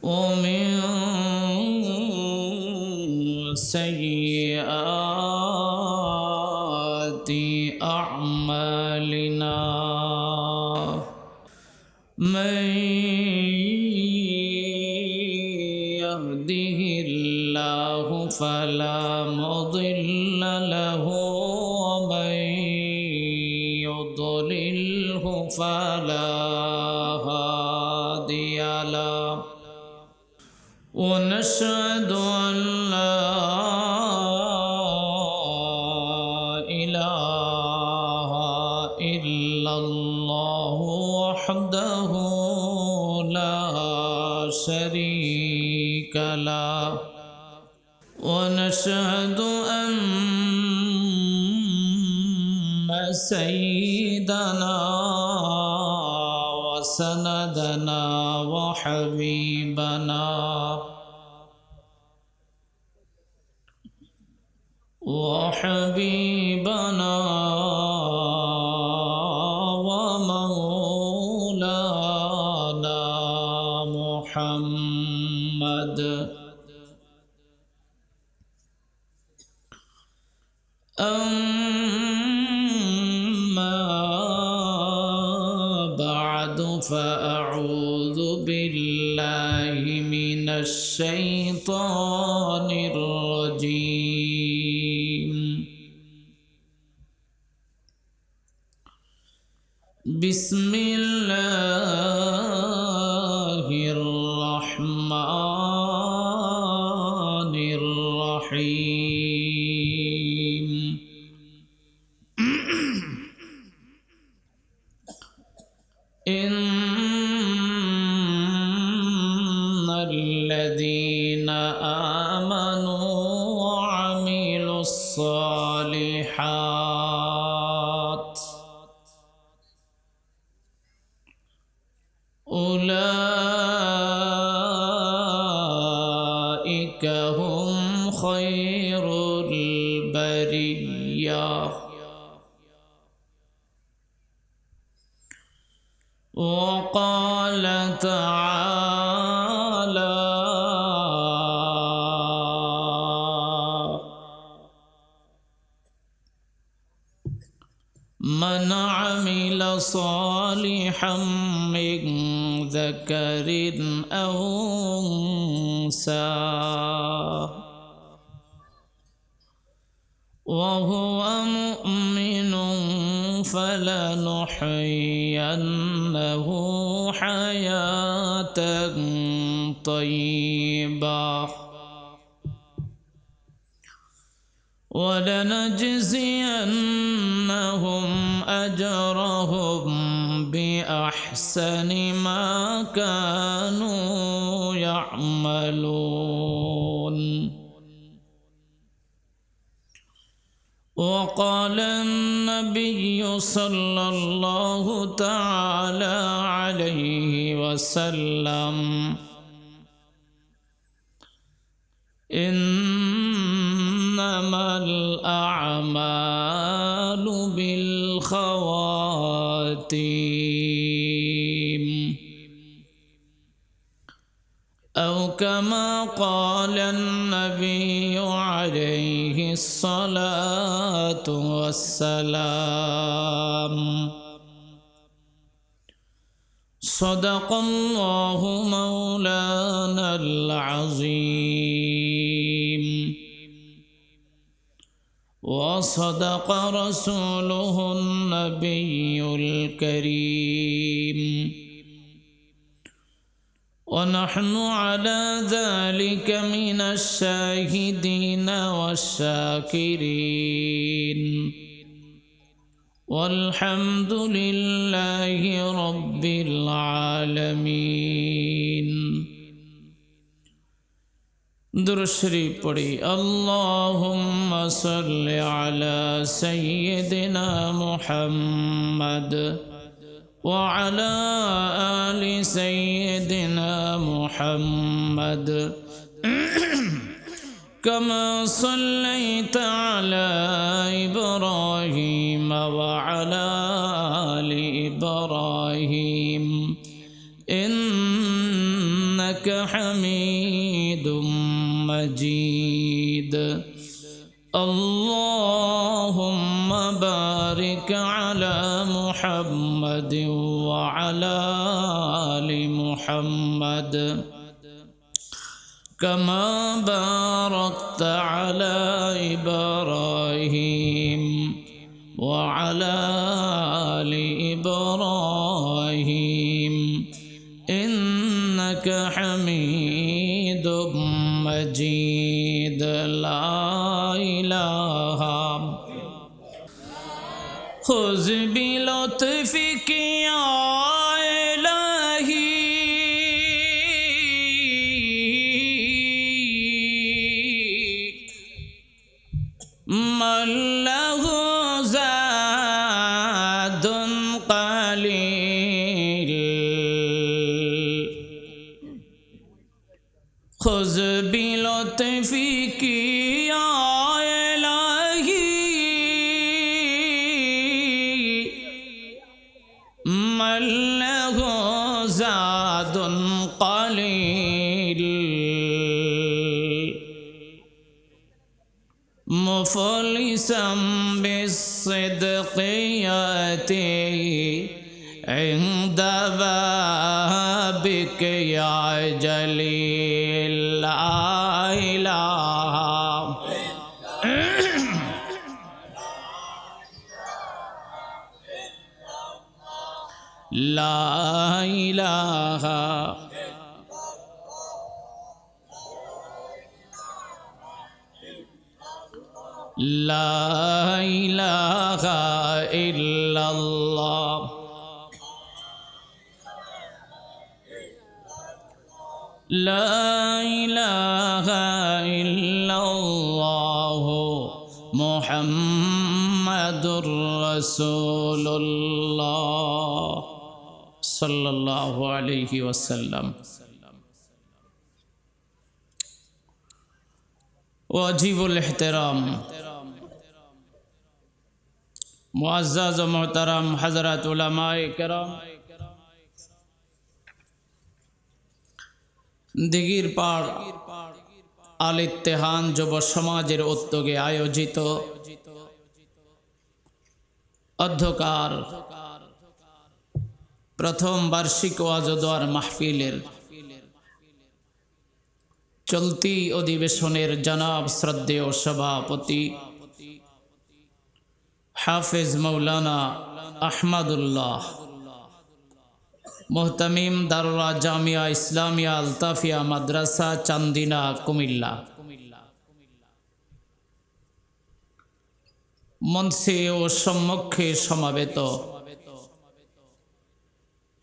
ومن سيئات أعمالنا من يهده الله فلا مضل له ومن يضلله فلا هادي له ونشهد أن لا إله إلا الله وحده لا شريك له ونشهد أن سيدنا وسندنا وحبيبنا ومولانا محمد أما بعد فأعوذ بالله من الشيطان الرجيم بسم الله الرحمن الرحيم إن الذين آمنوا وعملوا الصالحات أولئك هم خير البرية وقال تعالى من عمل صالحا من ذكر أو أنثى وهو مؤمن فلنحيينه حياة طيبة ولنجزينهم أجرهم بأحسن ما كانوا يعملون وقال النبي صلى الله تعالى عليه وسلم إنما الأعمال بالخواتيم أو كما قال النبي عليه الصلاة والسلام صدق الله مولانا العظيم وصدق رسوله النبي الكريم ونحن على ذلك من الشاهدين والشاكرين والحمد لله رب العالمين درود شریف پڑھی اللهم صل على سيدنا محمد وعلى آل سيدنا محمد كما صليت على إبراهيم وعلى آل إبراهيم إنك إنك حميد مجيد اللهم بارك على محمد وعلى آل محمد كما باركت على إبراهيم وعلى آل إبراهيم إنك حميد مجيد لا إله خذ بلطفك يا إلهي من له زاد قليل خذ بلطفك يا إلهي من له زاد قليل مفلسا بالصدق يأتي عند بابك يا جليل لا إله لا إله لا إله إلا الله لا إله إلا الله محمد رسول الله صلى الله عليه وسلم واجب الاحترام मुअज़्ज़ज़ व मोहतरम हज़रत उलमाए किराम दिगिर पाड़ आल इत्तेहान যুব সমাজের উদ্যোগে আয়োজিত অধ্যকার প্রথম বার্ষিক ওয়াজ ও দোয়ার মাহফিলের চলতি অধিবেশনের জনাব শ্রদ্ধেয় সভাপতি हाफिज मौलाना अहमदुल्लाह मोहतमीम दारुल जामिया इस्लामिया अल्ताफिया मद्रासा चांदिना कुमिल्ला मंचे ओ सम्मुखे समावेत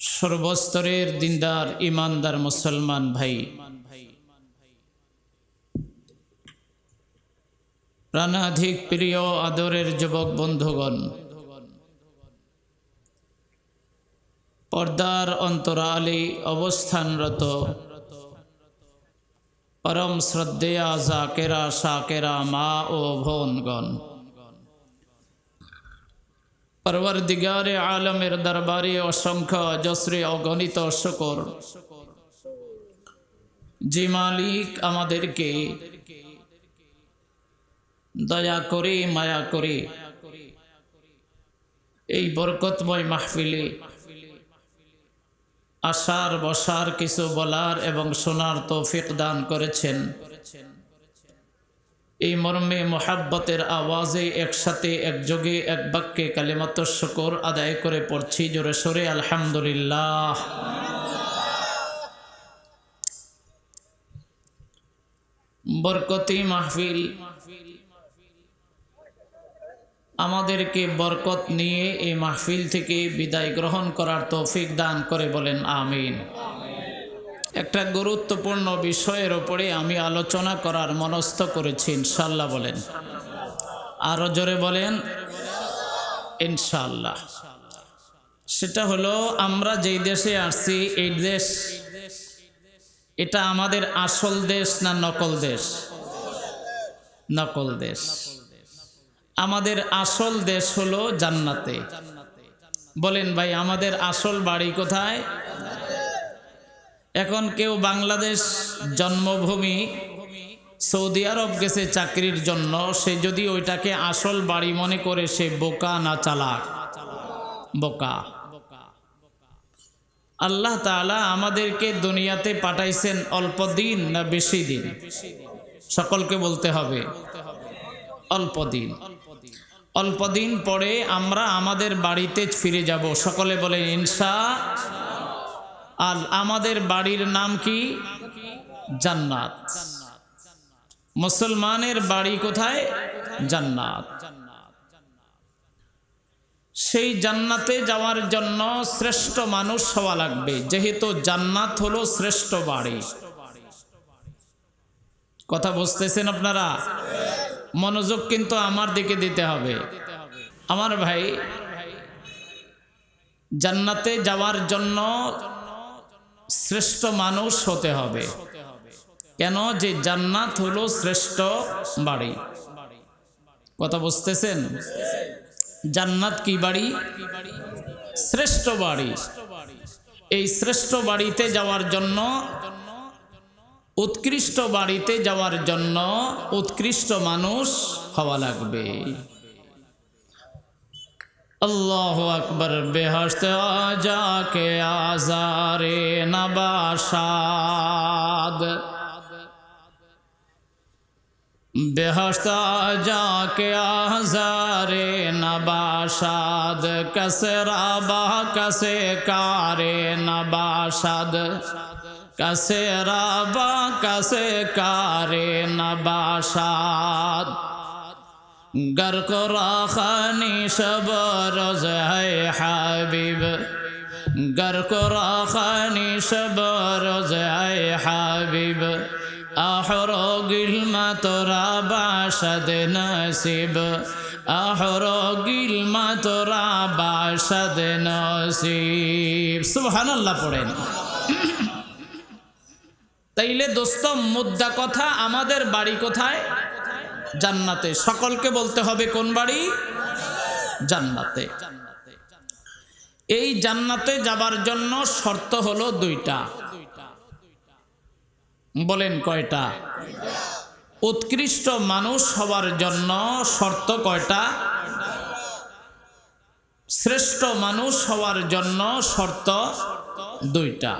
सर्वस्तरेर दिनदार ईमानदार मुसलमान भाई प्राणाधिक प्रिय आदरेर युवक बंधुगण पर्दार अंतराले अवस्थानरत परम श्रद्धेया जाकेरा शाकेरा मा ओ भोनगण परवरदिगारे आलमेर दरबारे असंख्य अजस्रे अगणित शुकर जे मालिक आमादेरके दया करे माया करे এই বরকতময় মাহফিলে আসার বসার কিছু বলার এবং শোনার তৌফিক দান করেছেন এই মর্মে মোহাব্বতের আওয়াজে একসাথে একযোগে এক বাক্যে কালিমাতুশ শুকর আদায় করে পড়ছি জোরে সোরে আলহামদুলিল্লাহ বরকতি মাহফিল আমাদেরকে বরকত নিয়ে এই মাহফিল থেকে বিদায় গ্রহণ করার তৌফিক দান করে বলেন আমিন। একটা গুরুত্বপূর্ণ বিষয়ের উপরে আমি আলোচনা করার মনস্থ করেছি ইনশাআল্লাহ বলেন, আরো জোরে বলেন ইনশাআল্লাহ। সেটা হলো আমরা যেই দেশে আসছি এই দেশ এটা আমাদের আসল দেশ না নকল দেশ? নকল দেশ। আমাদের আসল দেশ হলো জান্নাতে। বলেন ভাই আমাদের আসল বাড়ি কোথায়? এখন কেউ বাংলাদেশ জন্মভূমি সৌদি আরব গেছে চাকরির জন্য, সে যদি ওইটাকে আসল বাড়ি মনে করে, সে বোকা না চালাক? বোকা। আল্লাহ তাআলা আমাদেরকে দুনিয়াতে পাঠাইছেন অল্প দিন না বেশি দিন? সকলকে বলতে হবে অল্প দিন। অল্প দিন পরে আমরা আমাদের বাড়িতে ফিরে যাব। সকলে বলে ইনশাআল্লাহ। আর আমাদের বাড়ির নাম কি? জান্নাত। মুসলমানের বাড়ি কোথায়? জান্নাত। সেই জান্নাতে যাওয়ার জন্য শ্রেষ্ঠ মানুষ হওয়া লাগবে, যেহেতু জান্নাত হলো শ্রেষ্ঠ বাড়ি। কথা বুঝতেছেন আপনারা? মনোযোগ কিন্তু আমার দিকে দিতে হবে। আমার ভাই, জান্নাতে যাওয়ার জন্য শ্রেষ্ঠ মানুষ হতে হবে। কেন? যে জান্নাত হলো শ্রেষ্ঠ বাড়ি। কথা বুঝতেছেন? জান্নাত কি বাড়ি? শ্রেষ্ঠ বাড়ি। এই শ্রেষ্ঠ বাড়িতে যাওয়ার জন্য, উৎকৃষ্ট বাড়িতে যাওয়ার জন্য উৎকৃষ্ট মানুষ হওয়া লাগবে। আল্লাহু আকবার। বেহেশত যাকে আজারে নবাশাদ, বেহেশত যাকে আজারে নবাশাদ, কসে রাবা কসে কারে নবাশাদ, কসে রাবা কসে কারে নবাশাদ, गर को राखानी शब रोज है हबीब, गर को राखानी शब रोज है हबीब, आहरो गिल्मा तोरा बाशद नसीब, आहरो गिल्मा तोरा बाशद नसीब। सुबहानाल्लाह पढ़ेन। তাইলে দোস্ত, মুদ্দা কথা, আমাদের বাড়ি কোথায়? জান্নাতে। সকলকে বলতে হবে কোন বাড়ি? জান্নাতে। এই জান্নাতে যাবার জন্য শর্ত হলো দুইটা। বলেন কয়টা? উৎকৃষ্ট মানুষ হওয়ার জন্য শর্ত কয়টা? শ্রেষ্ঠ মানুষ হওয়ার জন্য শর্ত দুইটা।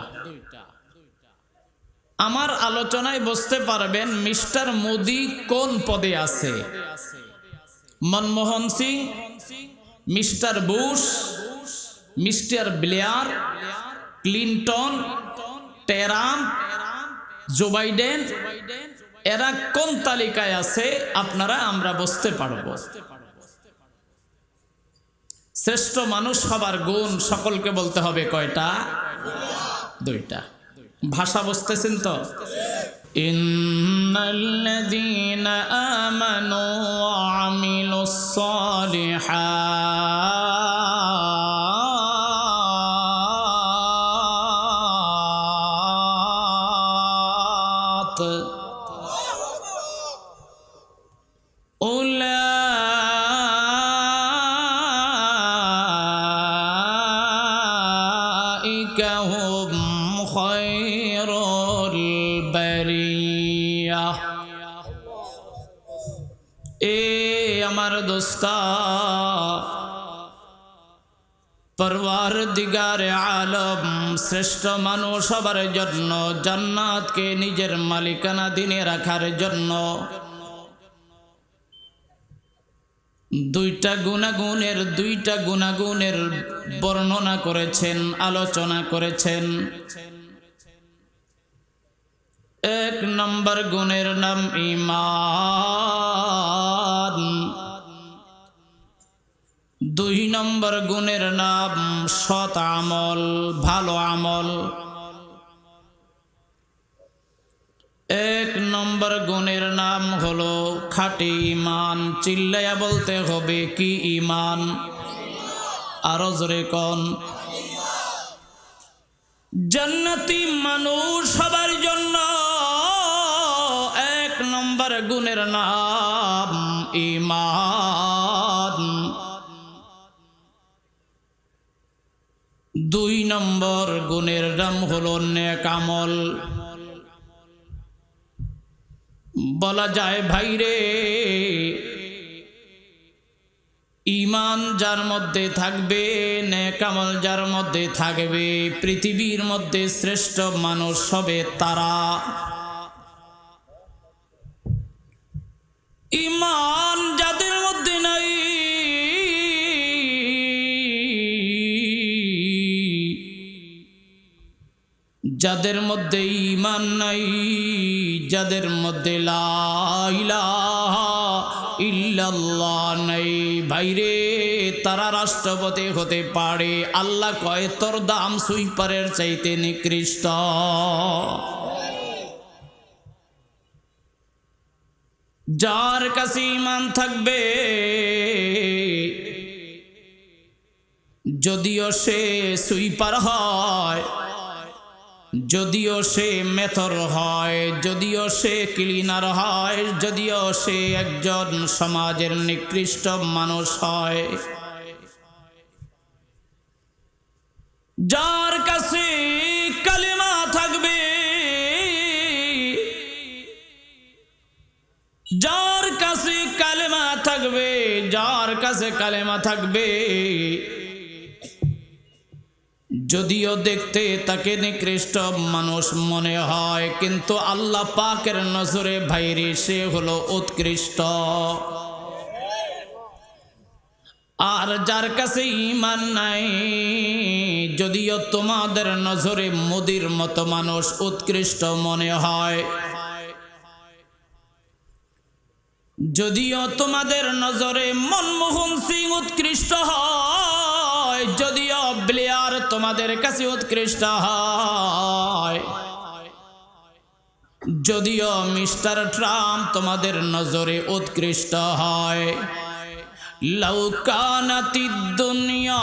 আমার আলোচনায় বুঝতে পারবেন মিস্টার মোদি কোন পদে আছে। Manmohan Singh, mister Bush, mister Blair, Clinton, Trump, Joe Biden, এরা কোন তালিকায় আছে আপনারা আমরা বুঝতে পারব। শ্রেষ্ঠ মানুষ হবার গুণ সকলকে বলতে হবে কয়টা? দুইটা। ভাষা বুঝতেছেন তো? ইন্নাল্লাযীনা আমানু ওয়া আমিলুস সালিহাত উলাইকা হুম খায়রুল বারিয়াহ। এ আমার দোস্তা, পরওয়ারদিগারে আলম শ্রেষ্ঠ মানুষ হবার জন্য, জান্নাতকে নিজের মালিকানা দিনে রাখার জন্য দুইটা গুণাগুণের বর্ণনা করেছেন, আলোচনা করেছেন। এক নম্বর গুণের নাম ঈমান, দুই নম্বর গুণের নাম সৎ আমল, ভালো আমল। এক নম্বর গুণের নাম হলো খাঁটি ঈমান। চিল্লায়া বলতে হবে কি ঈমান? আরো জোরে কোন? জান্নাতি মানুষ সবার জন্য এক নম্বর গুণের নাম ঈমান। দুই নম্বর গুণের নাম হলো নেক আমল। বলা যায় ভাইরে, ঈমান যার মধ্যে থাকবে, নেক আমল যার মধ্যে থাকবে, পৃথিবীর মধ্যে শ্রেষ্ঠ মানুষ হবে তারা। ঈমান যাদের মধ্যে নাই, যাদের মধ্যে ঈমান নাই, যাদের মধ্যে লা ইলাহা ইল্লাল্লাহ নাই, ভাইরে তারা রাষ্ট্রপতি হতে পারে। আল্লাহ কয় তোর দাম সুইপারের চাইতে নিকৃষ্ট। যার কাছে ঈমান থাকবে, যদিও সে সুইপার হয়, যদিও সে মেথর হয়, যদিও সে ক্লিনার হয়, যদিও সে একজন সমাজের নিকৃষ্ট মানুষ হয়, যার কাছে কালেমা থাকবে, যার কাছে কালেমা থাকবে, যার কাছে কালেমা থাকবে, যদিও দেখতে তাকে নিকৃষ্ট মানুষ মনে হয়, কিন্তু আল্লাহ পাকের নজরে ভাইরে সে হলো উৎকৃষ্ট। আর যার কাছে ঈমান নাই, যদিও তোমাদের নজরে মোদির মতো মানুষ উৎকৃষ্ট মনে হয়, যদিও তোমাদের নজরে মনমোহন সিং উৎকৃষ্ট হয়, যদিও ব্লেয়ার তোমাদের কাছে উৎকৃষ্ট হয়, যদিও মিস্টার ট্রাম্প তোমাদের নজরে উৎকৃষ্ট হয়, লাউ কানাতিদ দুনিয়া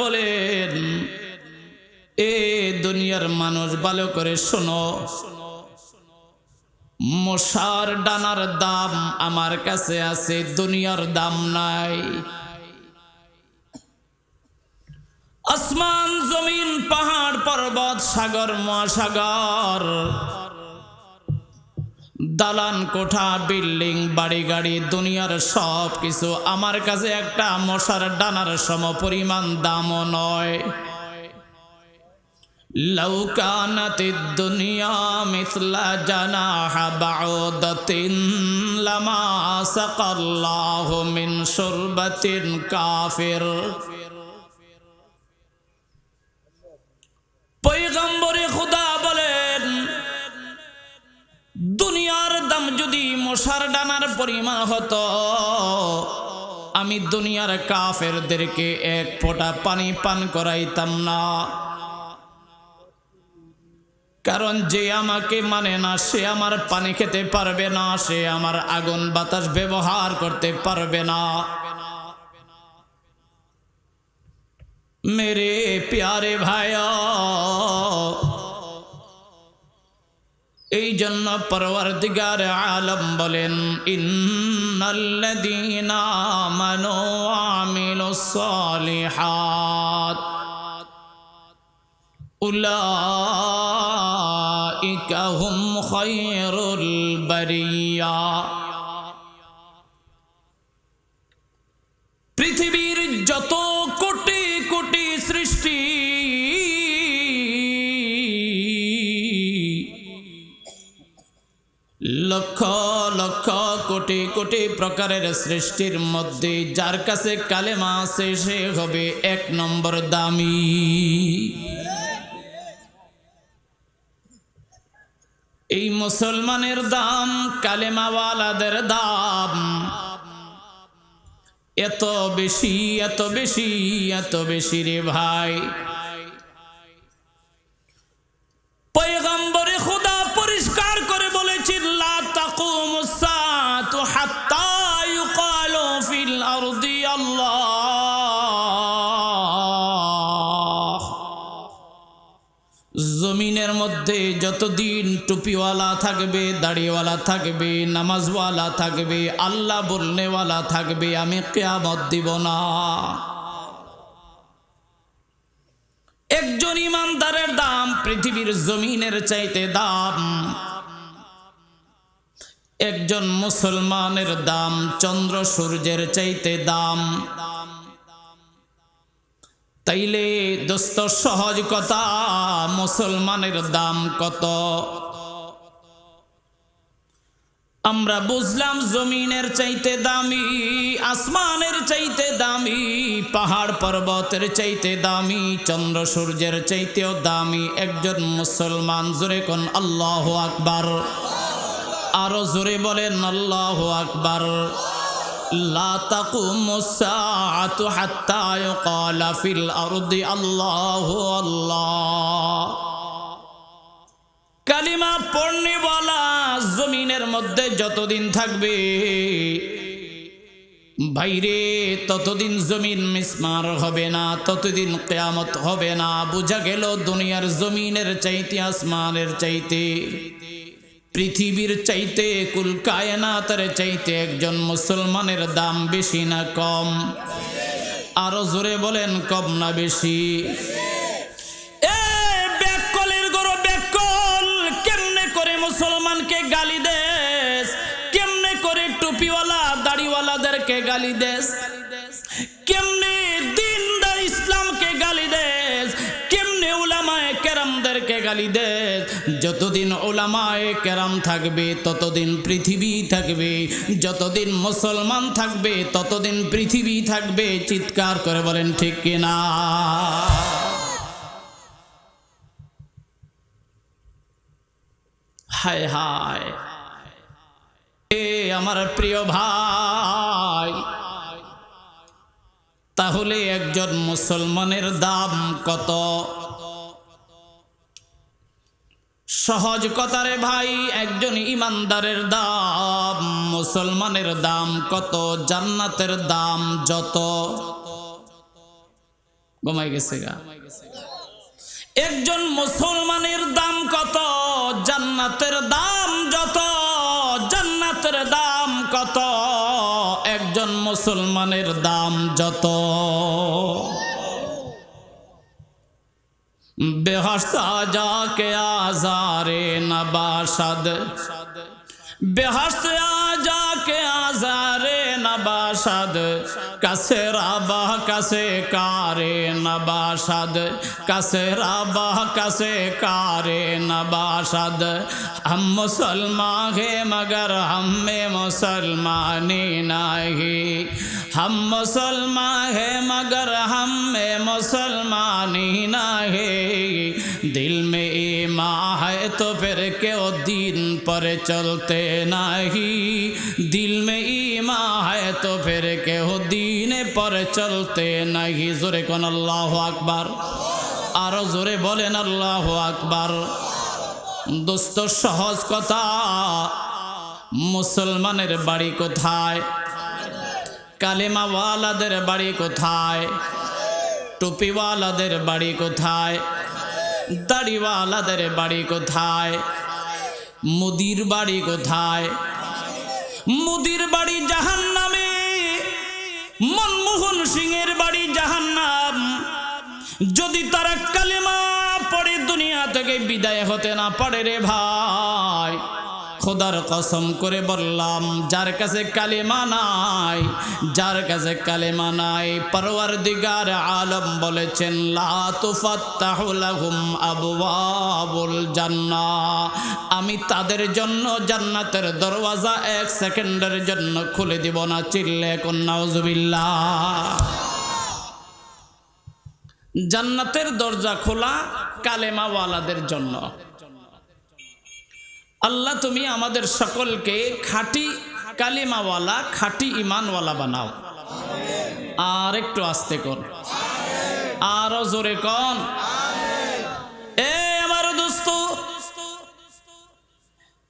বলেন, এ দুনিয়ার মানুষ ভালো করে শোনো, মশার ডানার দাম আমার কাছে আছে, দুনিয়ার দাম নাই। আসমান জমিন পাহাড় পর্বত সাগর মহাসাগর, দালান কোঠা বিল্ডিং বাড়ি গাড়ি দুনিয়ার সব কিছু আমার কাছে একটা মশার ডানার সম পরিমাণ দামও নয়। লাউ কানাতিদ দুনিয়া মিসলা জানাহা বাউদাতিন লামা সাকাল্লাহু মিন শুরবাতিন কাফির। পয়গম্বরে খুদা বলেন, দুনিয়ার দাম যদি মশার ডানার পরিমাণ হতো, আমি দুনিয়ার কাফেরদেরকে এক ফোঁটা পানি পান করাইতাম না। কারণ যে আমাকে মানে না, সে আমার পানি খেতে পারবে না, সে আমার আগুন বাতাস ব্যবহার করতে পারবে না। मेरे प्यारे भाइयों, এই জন্য পরওয়ারদিগার আলম বলেন, ইন্নাল্লাযীনা আমানু ওয়া আমিলুস সালিহাত উলাইকা হুম খায়রুল বারিয়া। পৃথিবীর যত কোটি কোটি সৃষ্টি, লক্ষ লক্ষ কোটি কোটি প্রকারের সৃষ্টির মধ্যে যার কাছে কালেমা আছে সে হবে এক নম্বর দামি। এই মুসলমানের দাম, কালেমাওয়ালাদের দাম এত বেশি, এত বেশি, এত বেশি রে ভাই। পয়গম্বরে খুদা পরিষ্কার করে বলেছেন, লা তাকুমুস সাআতু হাত্তা ইউকালু ফিল আরদি আল্লাহ। যতদিন টুপিওয়ালা থাকবে, দাড়িওয়ালা থাকবে, নামাজওয়ালা থাকবে, আল্লাহ বলনেওয়ালা থাকবে, আমি কিয়ামত দিব না। একজন ইমানদারের দাম পৃথিবীর জমিনের চাইতে দাম, একজন মুসলমানের দাম চন্দ্র সূর্যের চাইতে দাম। তাইলে দোস্ত সহজ কথা, মুসলমানের দাম কত? আমরা বুঝলাম জমিনের চাইতে দামি, আসমানের চাইতে দামি, পাহাড় পর্বতের চাইতে দামি, চন্দ্র সূর্যের চাইতেও দামি একজন মুসলমান। জোরে কোন আল্লাহু আকবার, আরো জোরে বলেন আল্লাহু আকবার। লা তাকুমুস সাআতু হাত্তা ইউকালা ফিল আরদি আল্লাহু আল্লাহ। কালিমা পড়নেওয়ালা জমিনের মধ্যে যতদিন থাকবে বাইরে, ততদিন জমিন মিসমার হবে না, ততদিন কিয়ামত হবে না। বুঝা গেল দুনিয়ার জমিনের চাইতে, আসমানের চাইতে, পৃথিবীর চাইতে, কুল কায়নাতের চাইতে একজন মুসলমানের দাম বেশি না কম? আরো জোরে বলেন কম না বেশি? মুসলমানকে গালি দেস, কেমনে করে টুপিওয়ালা দাড়িওয়ালাদেরকে গালি দেস, কেমনে দিনদার ইসলামকে গালি দেস, কেমনে উলামায়ে কেরামদেরকে গালি দেস। যতদিন উলামায়ে কেরাম থাকবে ততদিন পৃথিবী থাকবে, যতদিন মুসলমান থাকবে ততদিন পৃথিবী থাকবে। চিৎকার করে বলেন ঠিক কিনা? হায় হায়, এ আমার প্রিয় ভাই, তাহলে একজন মুসলমানের দাম কত? সহজ কথা রে ভাই, একজন ইমানদারের দাম, মুসলমানের দাম কত? জান্নাতের দাম যত। ঘুমাই গেছে গা? একজন মুসলমানের দাম কত? জান্নাতের দাম যত। জান্নাতের দাম কত? একজন মুসলমানের দাম যত। বেহেশত আজাকে আজারে নবাশদ, বেহেশত আজাকে আজারে নবাশদ, কাসে রাবাহ কাসে কারে নবাশদ, কাসে রাবাহ কাসে কারে নবাশদ। हम मुसलमान है मगर हम में मुसलमानी नहीं, हम मुसलमान है मगर हम में मुसलमानी नहीं। दिल में ईमान है तो फिर क्यों दीन पर चलते नहीं, दिल में ईमान है तो फिर क्यों दीन पर चलते नहीं। जोरे कौन अल्लाहु अकबर, आरो जोरे बोलेन अल्लाहु अकबर। दोस्त সহজ কথা, মুসলমানের বাড়ি কোথায়? কালেমাওয়ালাদের বাড়ি কোথায়? টুপিওয়ালাদের বাড়ি কোথায়? দাড়িওয়ালাদের বাড়ি কোথায়? মুদির বাড়ি কোথায়? মুদির বাড়ি জাহান্নামে, মনমোহন সিংয়ের বাড়ি জাহান্নাম। যদি তারা কালেমা পড়ে দুনিয়া থেকে বিদায় হতে না পারে রে ভাই, খোদার কসম করে বললাম, যার কাছে কালেমা নাই, যার কাছে কালেমা নাই, পরওয়ারদিগার আলম বলেছেন লা তুফাত্তাহু লাহুম আবওয়াবুল জান্নাহ, আমি তাদের জন্য জান্নাতের দরওয়াজা এক সেকেন্ডের জন্য খুলে দিব না। চিল্লে কোন নাউজুবিল্লাহ। জান্নাতের দরজা খোলা কালেমাওয়ালাদের জন্য। আল্লাহ তুমি আমাদের সকলকে খাঁটি কালেমাওয়ালা, খাঁটি ইমানওয়ালা বানাও। আর একটু আস্তে কর, আরো জোরে কন। এ আমার দোস্ত,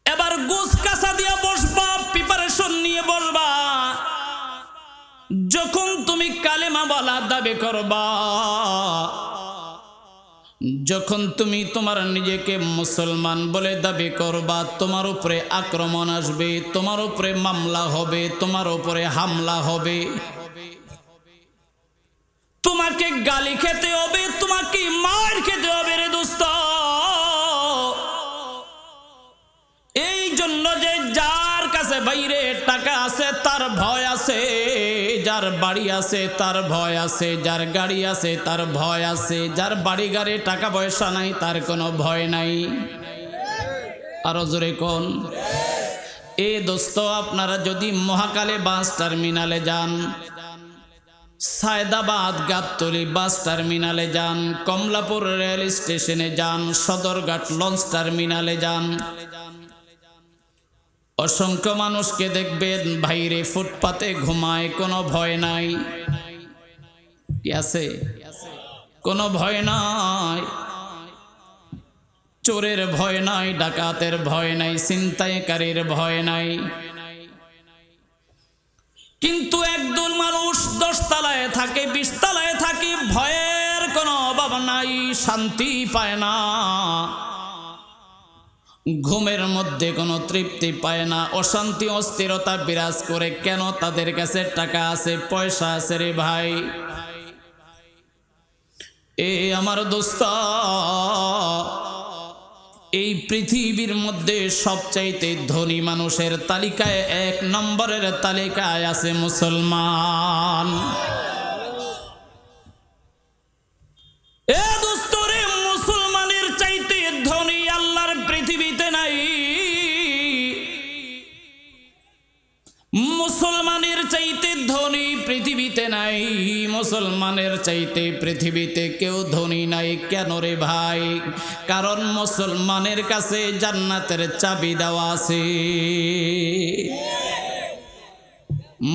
এবার গোছ কাঁচা দিয়া বসবা, প্রিপারেশন নিয়ে বসবা। যখন তুমি কালেমাওয়ালা দাবি করবা, যখন তুমি তোমার নিজেকে মুসলমান বলে দাবি করবা, তোমার উপরে আক্রমণ আসবে, তোমার উপরে মামলা হবে, তোমার উপরে হামলা হবে, তোমাকে গালি খেতে হবে, তোমাকে মার খেতে হবে রে দোস্ত। এই জন্য যে যার কাছে বাইরে টাকা আছে তার ভয় আছে, যার বাড়ি আছে তার ভয় আছে, যার গাড়ি আছে তার ভয় আছে, যার বাড়ি গাড়ি টাকা পয়সা নাই তার কোনো ভয় নাই। আরো জোরে কোন। এ দোস্ত, আপনারা যদি মহাকালে বাস টার্মিনালে যান, সায়দাবাদ গাবতলী বাস টার্মিনালে যান, কমলাপুর রেল স্টেশনে যান, সদরঘাট লঞ্চ টার্মিনালে যান, অসংখ্য মানুষকে দেখবেন বাইরে ফুটপাতে ঘুমায়, কোনো ভয় নাই। কি আছে? কোনো ভয় নাই। চোরের ভয় নাই, ডাকাতের ভয় নাই, ছিনতাইকারীর ভয় নাই। কিন্তু একদল মানুষ 10 তলায় থাকে, 20 তলায় থাকে, ভয়ের কোনো অভাব নাই, শান্তি পায় না, ঘুমের মধ্যে কোনো তৃপ্তি পায় না, অশান্তি অস্থিরতা বিরাজ করে। কেন? তাদের কাছে টাকা আছে, পয়সা আছে রে ভাই। এ আমার দোস্ত, এই পৃথিবীর মধ্যে সবচাইতে ধনী মানুষের তালিকায় 1 নম্বরের তালিকায় আছে মুসলমান। এ দোস্ত রে, মুসলমানের চাইতে ধনী আল্লাহর পৃথিবীতে নাই। মুসলমানের চাইতে ধনী পৃথিবীতে নাই, মুসলমানের চাইতে পৃথিবীতে কেউ ধনী নাই। কেন রে ভাই? কারণ মুসলমানের কাছে জান্নাতের চাবি দেওয়া আছে।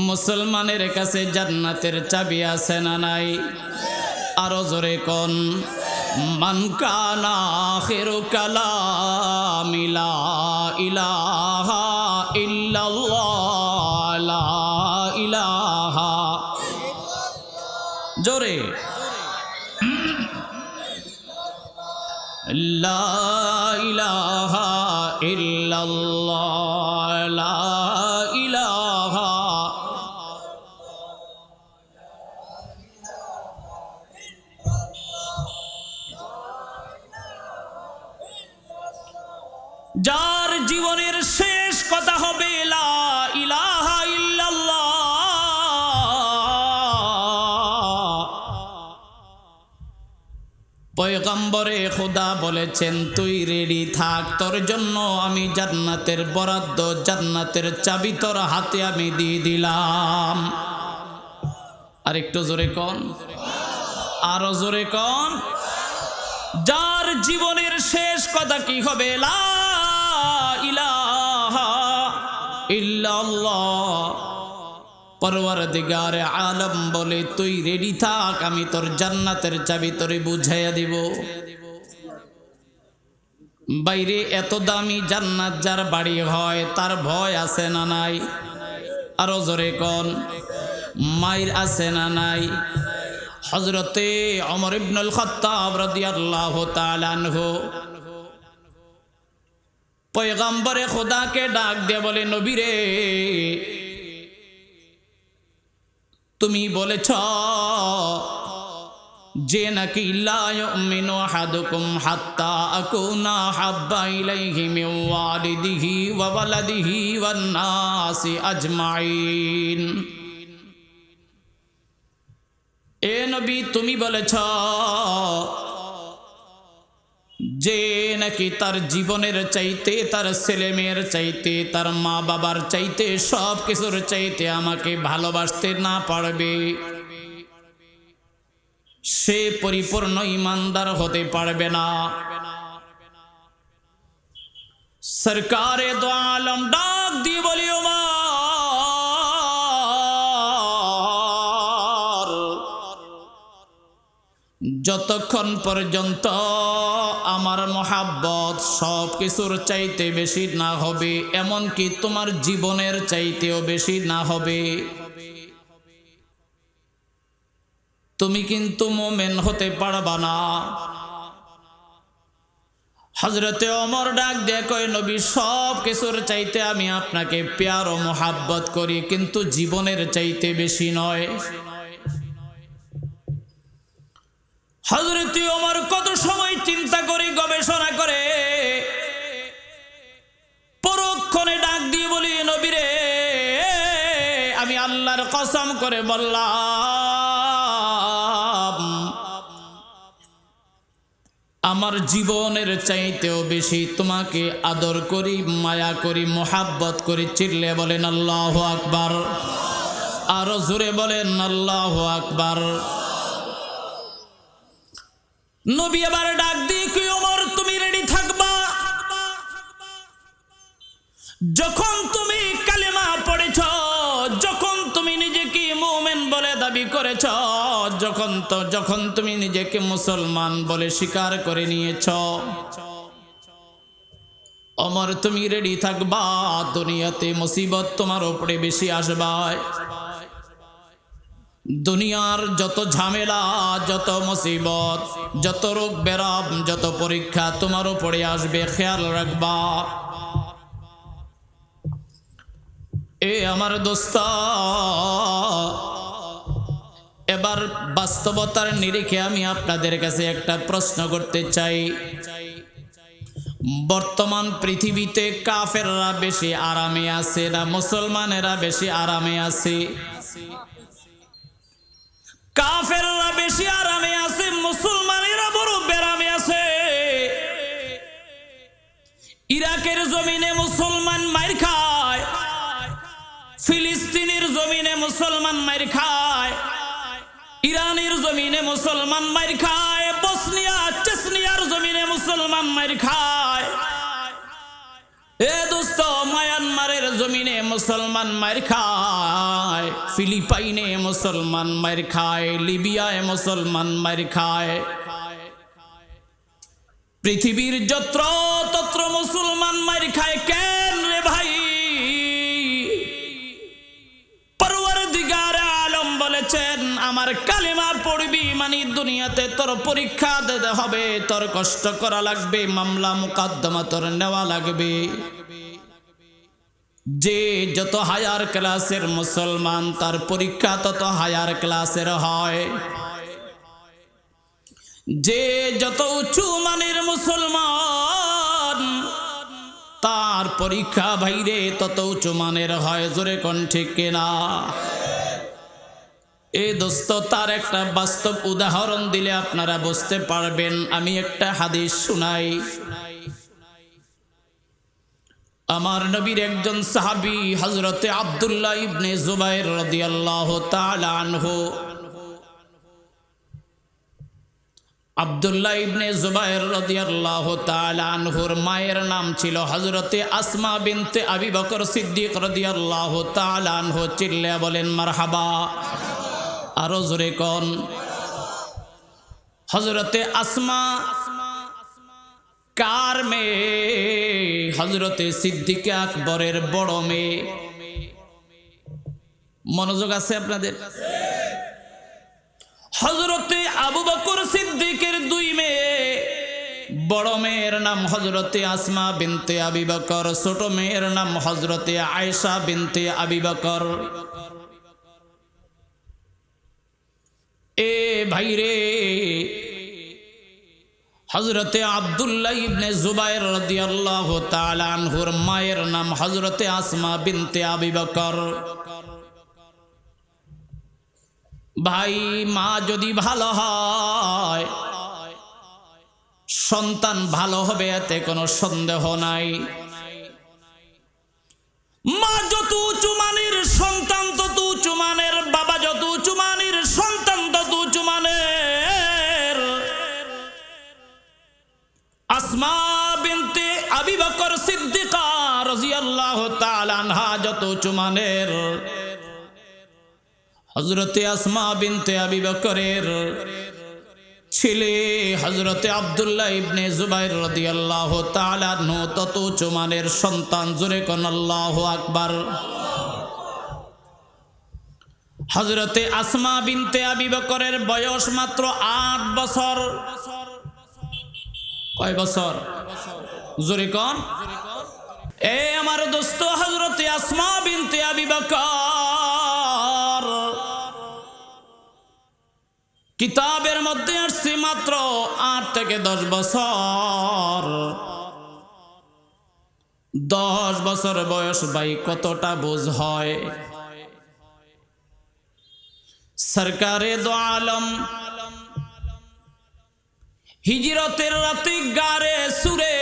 মুসলমানের কাছে জান্নাতের চাবি আছে না নাই? আরো জোরে কোন। মান কানা আখিরু কালামি লা ইলাহা ইল্লাল্লাহ, লা ইলাহা। জোরে। লা ইলাহা ইল্লাল্লাহ, লা ইলাহা। যার জীবনের শেষ কথা হবে লা ইলাহা ইল্লাল্লাহ, পয়গম্বরে খোদা বলেছেন, তুই রেডি থাক, তোর জন্য আমি জান্নাতের বরাদ্দ, জান্নাতের চাবি তোর হাতে আমি দিয়ে দিলাম। আর একটু জোরে কোন, আরো জোরে কোন। যার জীবনের শেষ কথা কি হবে? লা ইলাহা ইল্লাল্লাহ। পরওয়ারদিগারে আলম বলে, তুই রেডি থাক, আমি তোর জান্নাতের চাবি তোরে বুঝাইয়া দিব। বাইরে এত দামি জান্নাত যার বাড়ি হয় তার ভয় আছে না নাই? আরো জোরে কোন। মায়ের আছে না নাই? হযরতে ওমর ইবনুল খাত্তাব রাদিয়াল্লাহু তাআলা আনহু পয়গম্বরে খোদাকে ডাক দিয়ে বলে, নবী রে, তুমি বলেছ যে নাকি লা ইউমিনু আহাদুকুম হাত্তা আকুনা হাব্বা ইলাইহি মিন ওয়ালিদিহি ওয়া ওয়ালাদিহি ওয়ান নাসি আজমাইন। এ নবী, তুমি বলেছ যে নাকি তার জীবনের চাইতে, তার ছেলে মেয়ের চাইতে, তার মা বাবার চাইতে, সব কিছুর চাইতে আমাকে ভালোবাসতে না পারবে, সে পরিপূর্ণ ইমানদার হতে পারবে না। সরকারে দো আলম ডাক দিয়ে বলি, ওমর, যতক্ষণ পর্যন্ত আমার মহাব্বত সব কিছুর চাইতে বেশি না হবে, এমনকি তোমার জীবনের চাইতেও বেশি না হবে, তুমি কিন্তু মোমেন হতে পারবা না। হযরতে ওমর ডাক দিয়ে কয় নবী সব কিছুর চাইতে আমি আপনাকে প্যার ও মোহাব্বত করি, কিন্তু জীবনের চাইতে বেশি নয়। হযরতে ওমর কত সময় চিন্তা করে গবেষণা করে পরক্ষণে ডাক দিয়ে বলি নবীরে আমি আল্লাহর কসম করে বললাম আমার জীবনের চাইতেও বেশি তোমাকে আদর করি, মায়া করি, মোহাব্বত করি। চিল্লে বলেন আল্লাহু আকবার, আরো জোরে বলেন আল্লাহু আকবার। নবী আবার ডাক দিয়ে কি ওমর তুমি রেডি থাকবা, যখন তুমি কালেমা পড়েছ, যখন তুমি নিজেকে মুমিন বলে দাবি করেছ, যখন তুমি নিজেকে মুসলমান বলে স্বীকার করে নিয়েছ, ওমর তুমি রেডি থাকবা। দুনিয়াতে মুসিবত তোমার উপরে বেশি আসবে, দুনিয়ার যত ঝামেলা, যত মুসিবত, যত রোগ বেরাম, যত পরীক্ষা তোমার উপরে আসবে, খেয়াল রাখবা। এ আমার দোস্ত, এবার বাস্তবতার নিরিখে আমি আপনাদের কাছে একটা প্রশ্ন করতে চাই। বর্তমান পৃথিবীতে কাফেররা বেশি আরামে আছে না মুসলমানেরা বেশি আরামে আছে? কাফেররা বেশি আরামে আছে, মুসলমানেরা বড় বেরামে আছে। ইরাকের জমিনে মুসলমান মাইর খায়, ফিলিস্তিনের জমিনে মুসলমান মাইর খায়, ইরানের জমিনে মুসলমান মাইর খায়, বসনিয়া চেচনিয়ার জমিনে মুসলমান মাইর খায়। এ দোস্ত, মায়ানমারের জমিনে মুসলমান মাইর খায়, ফিলিপাইনে মুসলমান মাইর খায়, লিবিয়ায় মুসলমান মাইর খায়। পৃথিবীর যত্র তত্র মুসলমান মাইর খায় কেন রে ভাই? পরওয়ারদিগার আলম বলেছেন আমার কালেমা পড়বি মানে দুনিয়াতে তোর পরীক্ষা দিতে হবে, তোর কষ্ট করা লাগবে, মামলা মুকদ্দমা তোর নেওয়া লাগবে। যে যত হায়ার ক্লাসের মুসলমান তার পরীক্ষা তত হায়ার ক্লাসের হয়। যে যত উঁচু মানের মুসলমান তার পরীক্ষা ভাইরে তত উঁচু মানের হয়। জোরে কোন ঠিক কিনা? এ দোস্ত, তার একটা বাস্তব উদাহরণ দিলে আপনারা বুঝতে পারবেন। আমি একটা হাদিস শুনাই। আমার নবীর একজন সাহাবী হযরতে আব্দুল্লাহ ইবনে জুবাইর রাদিয়াল্লাহু তাআলা আনহু, আব্দুল্লাহ ইবনে জুবাইর রাদিয়াল্লাহু তাআলা আনহুর মায়ের নাম ছিল হযরতে আসমা বিনতে আবি বকর সিদ্দিক রাদিয়াল্লাহু তাআলা আনহু। চিল্লে বলেন মারহাবা, আরো জোরে কোন। হযরতে আসমা কার মেয়ে? হযরতে সিদ্দিক আকবরের বড় মেয়ে। মনোযোগ আছে আপনাদের? হযরতে আবু বকর সিদ্দিকের দুই মেয়ে, বড় মেয়ের নাম হযরতে আসমা বিনতে আবি বকর, ছোট মেয়ের নাম হযরতে আয়েশা বিনতে আবি বকর। এ ভাইরে, হযরতে আব্দুল্লাহ ইবনে জুবাইর রাদিয়াল্লাহু তাআলা আনহুর মায়ের নাম হযরতে আসমা বিনতে আবি বকর। ভাই, মা যদি ভালো হয় সন্তান ভালো হবে, এতে কোনো সন্দেহ নাই। মা যত উঁচু মানের সন্তান তত উঁচু মানের, বাবা যত উঁচু মানের সন্তান তত উঁচু মানের। আসমা বিনতে আবি বকর সিদ্দিকা রাদিয়াল্লাহু তাআলা আনহা যত উঁচু মানের, হযরতে আসমা বিনতে আবি বকরের ছেলে হযরতে আব্দুল্লাহ ইবনে জুবাইর রাদিয়াল্লাহু তাআলা আনহু তত উঁচু মানের সন্তান। জোরে কোন আল্লাহু আকবার। হযরতে আসমা বিনতে আবি বকরের বয়স মাত্র 8 বছর। কয় বছর? জোরে কোন। এ আমার দোস্ত হযরত আসমা বিনতে আবি বকর, কিতাবের মধ্যে আসছে মাত্র 8 থেকে 10 বছর। 10 বছর বয়স ভাই কতটা বোঝ হয়। সরকারে দো আলম হিজরতের রাতে গারে সুরে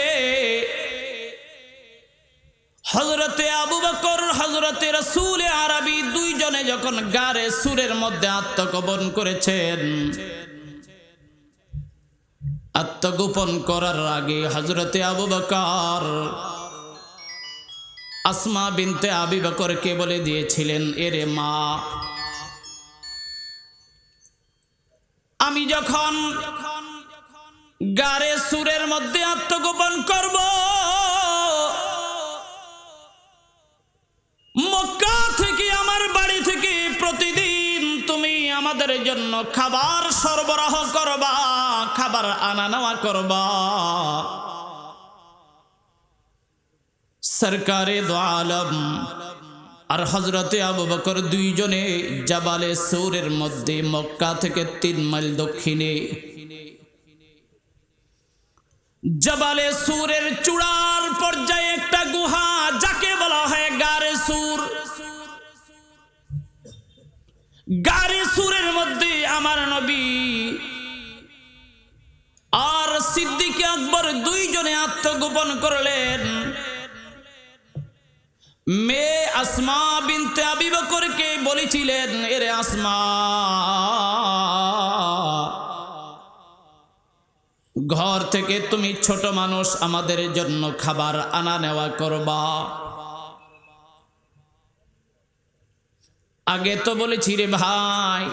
হযরতে আবু বকর হযরতে রাসূল আরবি দুইজনে যখন গারে সুরের মধ্যে আত্মগোপন করেছেন, আত্মগোপন করার আগে হযরতে আবু বকর আসমা বিনতে আবি বকরকে বলে দিয়েছিলেন, এরে মা, আমি যখন গারে সুরের মধ্যে আত্মগোপন করব, মক্কা থেকে আমার বাড়ি থেকে প্রতিদিন তুমি আমাদের জন্য খাবার সরবরাহ করবা, খাবার আনা নেওয়া করবা। সরকারে দো আলম আর হযরতে আবু বকর দুইজনে জাবালে সূরের মধ্যে মক্কা থেকে 3 মাইল দক্ষিণে জাবালে সূরের চূড়ার পর্যায়ে একটা গুহা, যাকে বলা হয় গারে সুর। গারে সুরের মধ্যে আমার নবী আর সিদ্দিক আকবর দুইজনে আত্মগোপন করলেন। মেয়ে আসমা বিনতে আবি বকরকে বলেছিলেন, এরে আসমা, ঘর থেকে তুমি ছোট মানুষ, আমাদের জন্য খাবার আনা নেওয়া করবা। আগে তো বলেছি রে ভাই,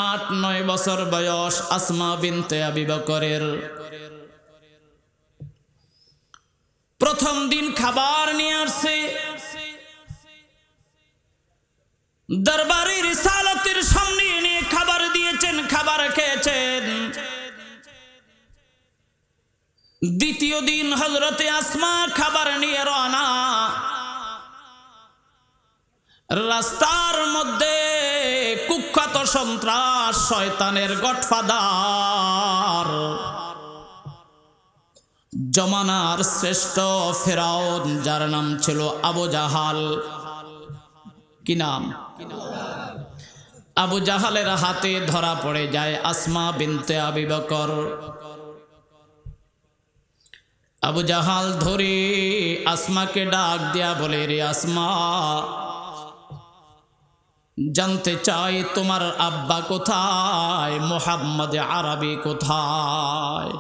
8-9 বছর বয়স আসমা বিনতে আবি বকরের। প্রথম দিন খাবার নিয়ে আসছে, দরবারে রিসালাতের সামনে নিয়ে খাবার দিয়েছেন, খাবার খেয়েছেন। দ্বিতীয় দিন হযরতে আসমা খাবার নিয়ে রওনা। রাস্তার মধ্যে কুখ্যাত সন্ত্রাস, শয়তানের গডফাদার, জমানার শ্রেষ্ঠ ফেরাউন, যার নাম ছিল আবু জাহাল। কি নাম? আবু জাহালের হাতে ধরা পড়ে যায় আসমা বিনতে আবি বকর। আবু জাহাল ধরে আসমাকে ডাক দিয়া বলে, রে আসমা, জানতে চাই তোমার আব্বা কোথায়, মুহাম্মদ আরবি কোথায়?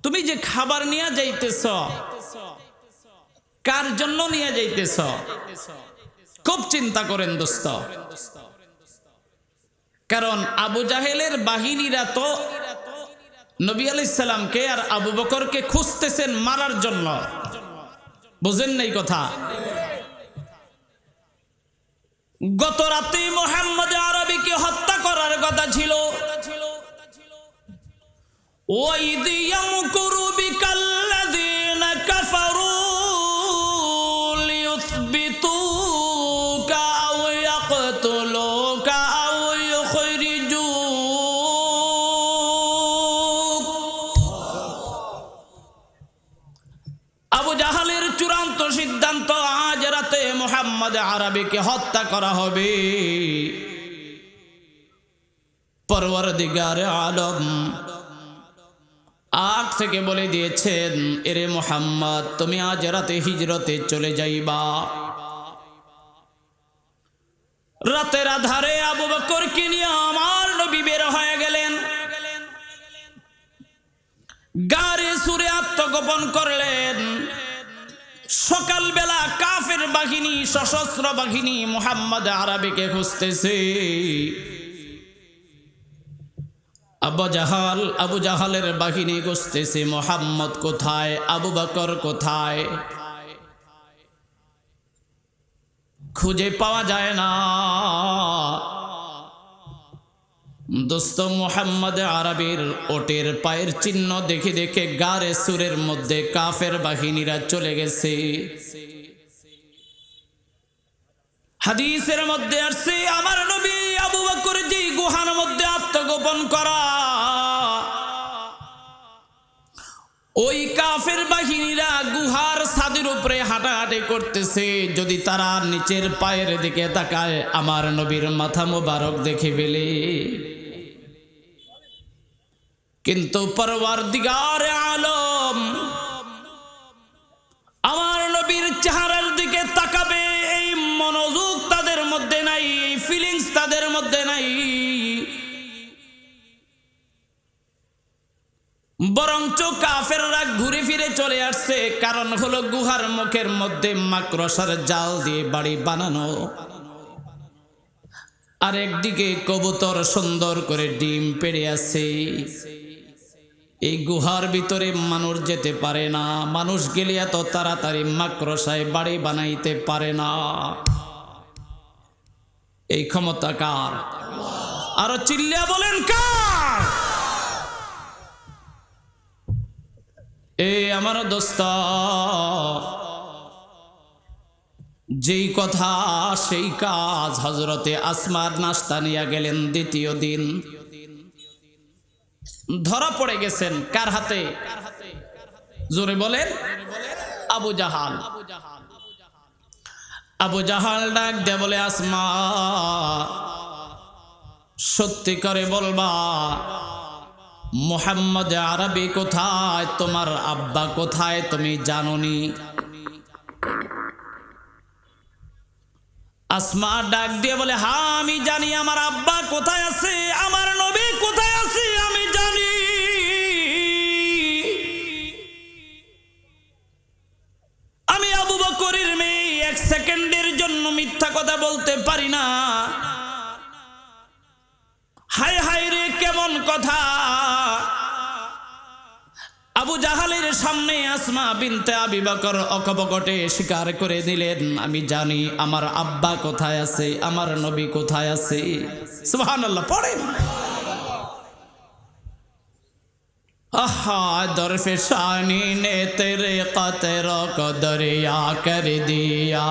তুমি যে খাবার নিয়ে যাইতেছ, কার জন্য নিয়ে যাইতেছ? খুব চিন্তা করেন দোস্ত, কারণ আবু জাহেলের বাহিনীরা তো নবী আলাইহিস সালামকে আর আবু বকরকে খুঁজতেছেন মারার জন্য। বুঝেন নাই কথা? গত রাতে মুহাম্মদ আরবিকে হত্যা করার কথা ছিল। ওয়াইদ ইয়ামকুরু বিকাল্লাযীনা কাফারু লিয়ুসবিতুকা আও ইয়াকতুলুকা আও ইউখরিজুক। আবু জাহালের চূড়ান্ত সিদ্ধান্ত, আজ রাতে মুহাম্মদ আরবিকে হত্যা করা হবে। পরওয়ারদিগারে আলম আগ থেকে বলে দিয়েছেন, এরে মুহাম্মদ, তুমি আজ রাতে হিজরতে চলে যাইবা। রাতের আধারে আবু বকরকে নিয়ে আমার নবী বের হয়ে গেলেন, গারে সুরে আত্মগোপন করলেন। সকালবেলা কাফের বাহিনী, সশস্ত্র বাহিনী মুহাম্মদ আরবিকে খুঁজতেছে। আবু জাহালের বাহিনী খুঁজতেছে, মুহাম্মদ কোথায়, আবু বকর কোথায়? খুঁজে পাওয়া যায় না। দোস্ত মুহাম্মদ আরবির ওটের পায়ের চিহ্ন দেখে দেখে গারে সুরের মধ্যে কাফের বাহিনীরা চলে গেছে। হাদিসের মধ্যে আসছে আমার নবী আবু বকর যে গুহার মধ্যে আত্মগোপন করা, ওই কাফের বাহিনীরা গুহার ছাদের উপরে হাঁটাহাঁটি করতেছে। যদি তারা নিচের পায়ের দিকে তাকায় আমার নবীর মাথা মোবারক দেখে ফেলে। কিন্তু পরওয়ারদিগারে আলম আমার নবীর চেহারার দিকে তাকাবে এই মনোযোগ তাদের মধ্যে নাই, এই ফিলিংস তাদের মধ্যে নাই। বরঞ্চ কাফেররা ঘুরে ফিরে চলে আসছে। কারণ হলো গুহার মুখের মধ্যে মাকড়সার জাল দিয়ে বাড়ি বানানো, আর একদিকে কবুতর সুন্দর করে ডিম পেড়ে আছে। এই গুহার ভিতরে মানুষ যেতে পারে না, মানুষ গেলে এত তাড়াতাড়ি মাকড়সায় বাড়ি বানাইতে পারে না। এই ক্ষমতা কার? আরো চিল্লিয়া বলেন কার? এই আমার দোস্ত, যেই কথা সেই কাজ। হযরতে আসমার নাস্তা নিয়ে গেলেন দ্বিতীয় দিন, ধরা পড়ে গেছেন কার হাতে? জোরে বলেন। আবু জাহাল। আবু জাহাল ডাক দিয়ে বলে, আসমা সত্যি করে বলবা মুহাম্মদ আরবি কোথায়? তোমার আব্বা কোথায় তুমি জানোনি? আসমা ডাক দিয়ে বলে, হ্যাঁ আমি জানি আমার আব্বা কোথায় আছে, আমার নবী কোথায় আছে আমি জানি। আমি আবু বকরের মেয়ে, এক সেকেন্ডের জন্য মিথ্যা কথা বলতে পারি না। হায় হায় রে কেমন কথা! আবু জাহালের সামনে আসমা বিনতে আবি বকর অকপটে স্বীকার করে দিলেন, আমি জানি আমার আব্বা কোথায় আছে, আমার নবী কোথায় আছে। সুবহানাল্লাহ পড়েন। আহা দরফেশানি নে তেরে কতরো কো দরিয়া কর দিয়া,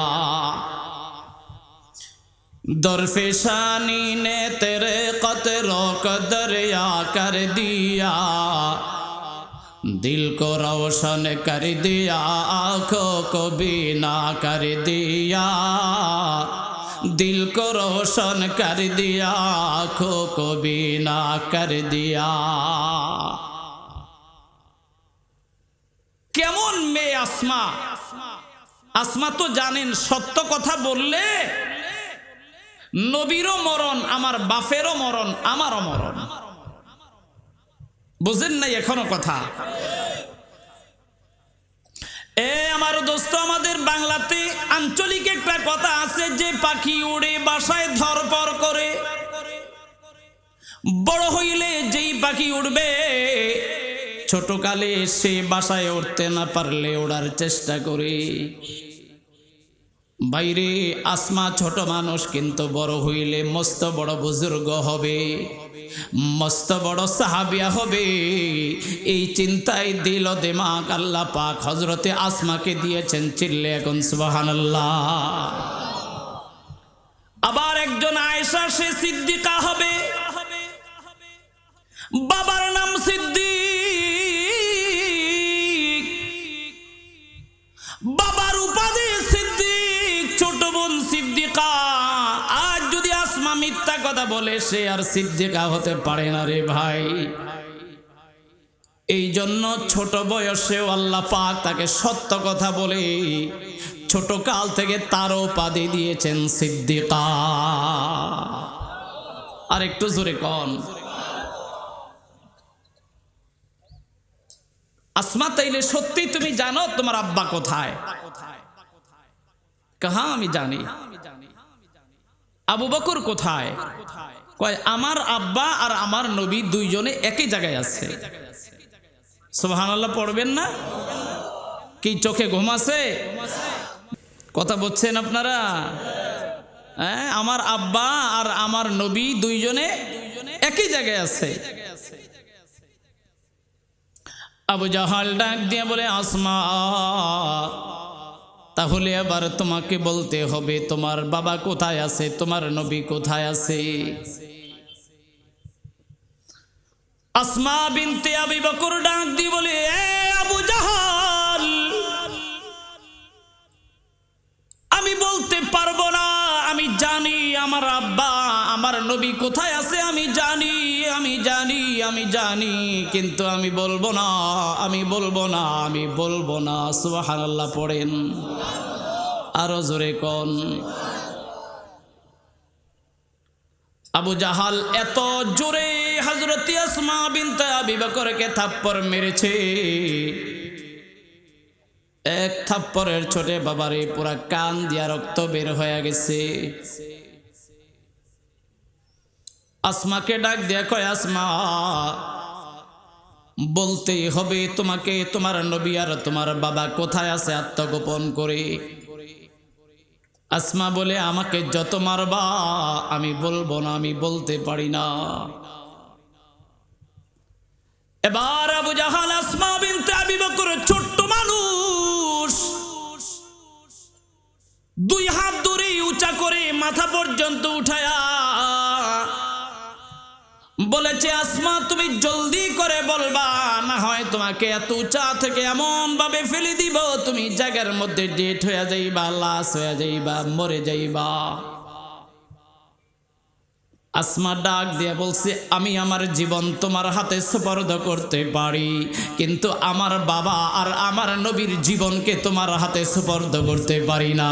दरफेशानी ने तेरे कतरों को दरिया कर दिया, दिल को रोशन कर दिया, आँखों को बीना कर दिया, दिल को रोशन कर दिया, आँखों को बीना कर दिया। কেমন মেয়ে আসমা! আসমা তো জানেন সত্য কথা বললে নবীরও মরণ, আমার বাপেরও মরণ, আমারও মরণ। বুঝেন নাই এখনো কথা? আমার দোস্ত, আমাদের বাংলাতে আঞ্চলিক একটা কথা আছে যে পাখি উড়ে বাসায় ধরপর করে, বড় হইলে যেই পাখি উড়বে ছোটকালে সে বাসায় উঠতে না পারলে ওড়ার চেষ্টা করে। বাইরে আসমা ছোট মানুষ, কিন্তু বড় হইলে মস্ত বড় বুজুর্গ হবে, মস্ত বড় সাহাবিয়া হবে। এই চিন্তায় দিল দিমাগ আল্লাহ পাক হযরতে আসমাকে দিয়েছেন। চিল্লে এখন সুবহানাল্লাহ। আবার একজন আয়েশা, সে সিদ্দিকা হবে, বাবার নাম সিদ্দিক, বাবার উপাধি সিদ্দিক, ছোট বোন সিদ্দিকা। আজ যদি আসমা মিথ্যা কথা বলে সে আর সিদ্দিকা হতে পারে না রে ভাই। এই জন্য ছোট বয়সেও আল্লাহ পাক তাকে সত্য কথা বলে ছোট কাল থেকে তার উপাধি দিয়েছেন সিদ্দিকা। আর একটু জোরে কন। আসমা, তাইলে সত্যি তুমি জানো তোমার আব্বা কোথায়? কাহা আমি জানি। আবু বকর কোথায়? কয় আমার আব্বা আর আমার নবী দুইজনে একই জায়গায় আছে। সুবহানাল্লাহ পড়বেন না? কি চোখে ঘুম আছে? কথা বলছেন আপনারা? হ্যাঁ, আমার আব্বা আর আমার নবী দুইজনে একই জায়গায় আছে। আবু জাহাল ডাক দিয়ে বলে, আসমা, তাহলে এবার তোমাকে বলতে হবে তোমার বাবা কোথায় আছে, তোমার নবী কোথায় আছে। আসমা বিনতে আবি বকর ডাক দিয়ে বলে, এ আবু জাহাল, আমি বলতে পারবো না। আমি জানি আমার আব্বা আমার নবী কোথায় আছে, আমি জানি, আমি জানি, আমি জানি, কিন্তু আমি বলবো না, আমি বলবো না, আমি বলবো না। সুবহানাল্লাহ পড়েন, আরো জোরে কোন। আবু জাহাল এত জোরে হযরত আসমা বিনতে আবি বকরকে থাপ্পড় মেরেছে, এক থাপ্পড়ের ছোটে বাবারে পুরা কান দিয়া রক্ত বের হয়ে গেছে। আসমাকে ডাক দিয়া কয়, আসমা, বলতেই হবে তোমাকে তোমার নবী আর তোমার বাবা কোথায় আছে আত্মগোপন করে। আসমা বলে, আমাকে যত মারবা আমি বলবো না, আমি বলতে পারি না। এবার আবু জাহাল আসমা বিনতে আবি বকর, ছোট্ট মানুষ, দুই হাত ধরে উঁচা করে মাথা পর্যন্ত উঠায়া বলেছে, আসমা তুমি জলদি করে বলবা, না হয় তোমাকে এত উঁচা থেকে এমন ভাবে ফেলে দিব তুমি জায়গার মধ্যে ডেট হয়ে যাইবা, লাশ হয়ে যাইবা, মরে যাইবা। আসমা ডাক দিয়ে বলছে, আমি আমার জীবন তোমার হাতে সুপর্দ করতে পারি, কিন্তু আমার বাবা আর আমার নবীর জীবনকে তোমার হাতে সুপর্দ করতে পারি না।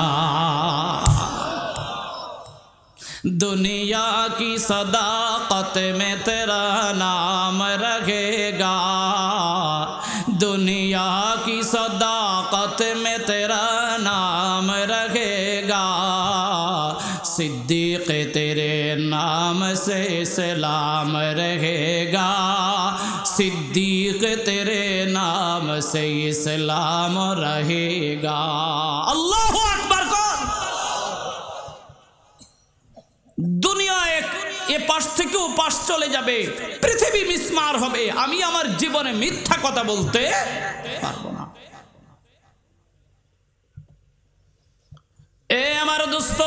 दुनिया की सदाकत में तेरा नाम रहेगा, दुनिया की सदाकत में तेरा नाम रहेगा, सिद्दीक तेरे नाम से सलाम रहेगा, सिद्दीक तेरे नाम से सलाम रहेगा। अल्लाह अकबर। দুনিয়া এ পাশ থেকে ও পাশ চলে যাবে, পৃথিবী মিসমার হবে, আমি আমার জীবনে মিথ্যা কথা বলতে পারবো না। এ আমার দোস্ত,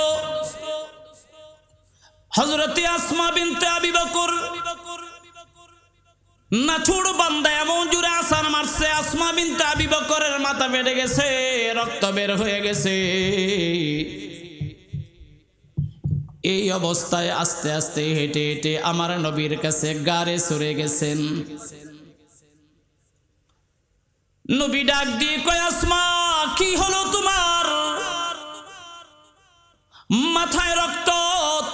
হযরত আসমা বিনতে আবি বকর নাছুড় বান্দা এমন জোরে আসান মারছে, আসমা বিনতে আবি বকরের মাথা ফেটে গেছে, রক্ত বের হয়ে গেছে। এই অবস্থায় আস্তে আস্তে হেঁটে হেঁটে আমার নবীর কাছে গারে সরে গেছেন। নবী ডাক দিয়ে কয়, আসমা, কি হলো তোমার? মাথায় রক্ত,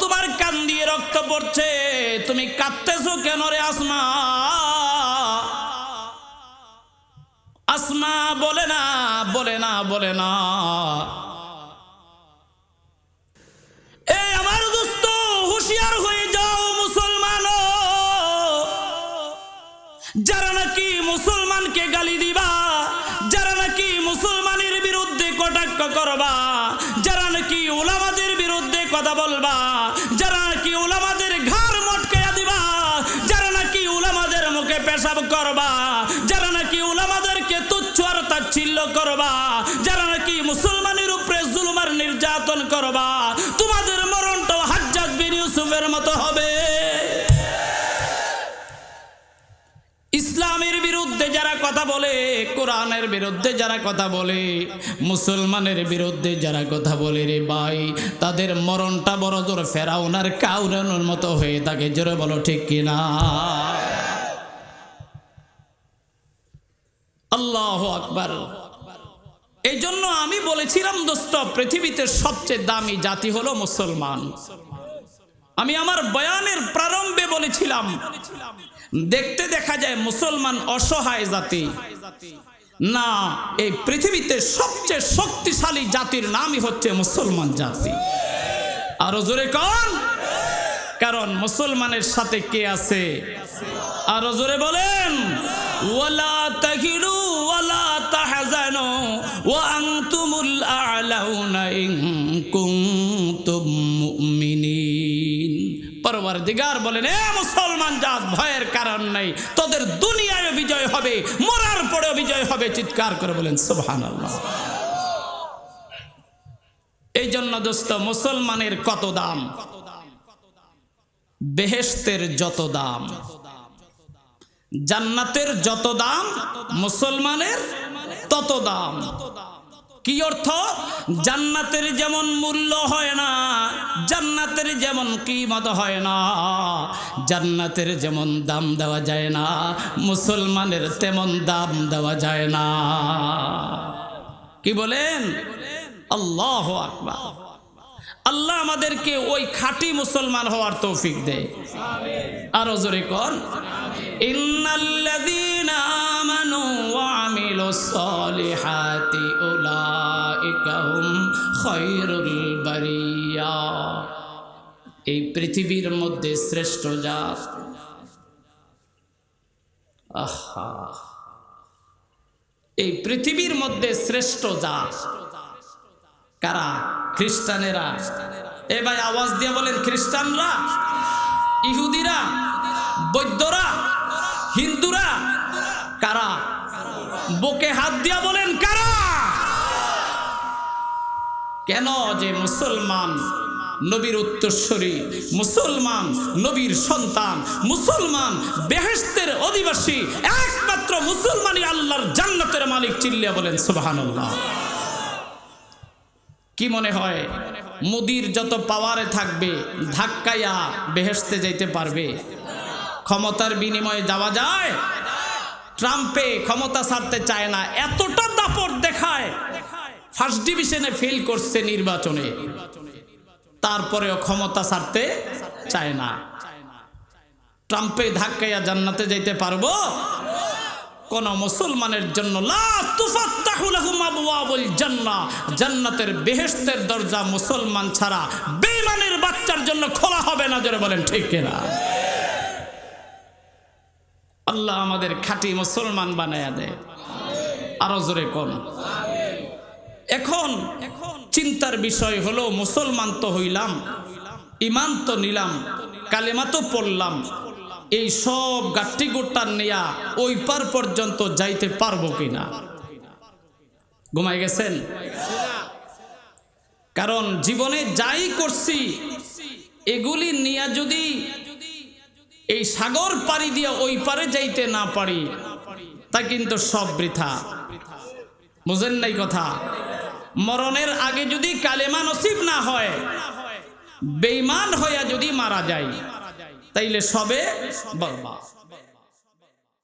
তোমার কান দিয়ে রক্ত পড়ছে, তুমি কাঁদতেছো কেন রে আসমা? আসমা বলে না, বলে না, বলে না। আমার দোস্ত, হুঁশিয়ার হয়ে যাও মুসলমান, যারা নাকি মুসলমানকে গালি দিবা, যারা নাকি মুসলমানের বিরুদ্ধে কটাক্ষ করবা, যারা নাকি উলামাদের বিরুদ্ধে কথা বলবা, যারা নাকি উলামাদের ঘাড় মটকাইয়া দিবা, যারা নাকি উলামাদের মুখে পেশাব করবা, যারা নাকি উলামাদেরকে তুচ্ছ আর তাচ্ছিল্য করবা, যারা নাকি মুসলমানের উপরে জুলুম আর নির্যাতন করবা, তোমাদের মরণটাও হাজ্জাজ বিন ইউসুফের মতো হবে। ইসলামের বিরুদ্ধে যারা কথা বলে, কোরআনের বিরুদ্ধে যারা কথা বলে, মুসলমানের বিরুদ্ধে যারা কথা বলে, রে ভাই, তাদের মরণটা বড় জোর ফেরাউন আর কাউরানের মতো হয়ে থাকে। জোরে বলো ঠিক কিনা? আল্লাহু আকবার। এই জন্য আমি বলেছিলাম দোস্ত, পৃথিবীতে সবচেয়ে দামি জাতি হলো মুসলমান। আমি আমার বয়ানের প্রারম্ভে বলেছিলাম, দেখতে দেখা যায় মুসলমান অসহায় জাতি না, এই পৃথিবীতে সবচেয়ে শক্তিশালী জাতির নামই হচ্ছে মুসলমান জাতি। আরো জোরে কোন? কারণ মুসলমানের সাথে কে আছে? আরো জোরে বলেন, ওয়ালা তাহিনু ওয়ালা তাহজানু ওয়া আনতুমুল আ'লাউনা ইন কুনতুম মুমিনিন। পরওয়ারদিগার পরওয়ারদিগার বলেন, এ মুসলমান জাত, ভয়ের কারণ নেই, তোদের দুনিয়ায় বিজয় হবে, মরার পরেও বিজয় হবে। চিৎকার করে বলেন সুবহানাল্লাহ। এই জন্য দোস্ত, মুসলমানের কত দাম, বেহেশতের যত দাম, জান্নাতের যত দাম, মুসলমানের তত দাম। কি অর্থ? জান্নাতের যেমন মূল্য হয় না, জান্নাতের যেমন কিমত হয় না, জান্নাতের যেমন দাম দেওয়া যায় না, মুসলমানের তেমন দাম দেওয়া যায় না। কি বলেন? আল্লাহু আকবার। আল্লাহ আমাদেরকে ওই খাঁটি মুসলমান হওয়ার তৌফিক দেয়। আরো জোরে কোন, ইন্নাল্লাযীনা আমানু ওয়া আমিলুস সালিহাতি উলাইকা হুম খায়রুল বারিয়া। এই পৃথিবীর মধ্যে শ্রেষ্ঠ জাত, আহা, এই পৃথিবীর মধ্যে শ্রেষ্ঠ জাত কারা? খ্রিস্টানেরা। এ ভাই আওয়াজ দিয়ে বলেন, খ্রিস্টানরা, ইহুদিরা, বৌদ্ধরা, হিন্দুরা, কারা? বুকে হাত দিয়া বলেন কারা? কেন? যে মুসলমান নবীর উত্তরসূরি, মুসলমান নবীর সন্তান, মুসলমান বেহেশতের অধিবাসী, একমাত্র মুসলমানই আল্লাহর জান্নাতের মালিক। চিল্লিয়া বলেন সুবহানাল্লাহ। কি মনে হয় মোদির যত পাওয়ারে থাকবে ধাক্কাইয়া বেহেশতে যাইতে পারবে? ক্ষমতার বিনিময়ে যাওয়া যায়? ট্রাম্পে ক্ষমতা ছাড়তে চায় না, এতটা দাপট দেখায়, ফার্স্ট ডিভিশনে ফেল করছে নির্বাচনে, তারপরেও ক্ষমতা ছাড়তে চায় না। ট্রাম্পে ধাক্কাইয়া জান্নাতে যাইতে পারবো? কোন মুসলমানের জন্য লা তুফাত্তাহু লাহুম আবওয়াবুল জান্নাহ, জান্নাতের বেহেশতের দরজা মুসলমান ছাড়া বেঈমানের বাচ্চার জন্য খোলা হবে না। জোরে বলেন ঠিক কিনা? আল্লাহ আমাদের খাঁটি মুসলমান বানায়া দেয়। আরো জোরে কোন। এখন চিন্তার বিষয় হলো, মুসলমান তো হইলাম, ঈমান তো নিলাম, কালেমা তো পড়লাম, এই সব গাঠি গোটার নিয়া ওই পার পর্যন্ত যাইতে পারবো কিনা? ঘুমাই গেছেন? কারণ জীবনে যাই করছি এগুলি নিয়া যদি এই সাগর পাড়ি দিয়া ওই পারে যাইতে না পারি, তা কিন্তু সব বৃথা। বুঝেন নাই কথা? মরণের আগে যদি কালেমা নসিব না হয়, বেঈমান হইয়া যদি মারা যায়, তাইলে সবে বরবাদ।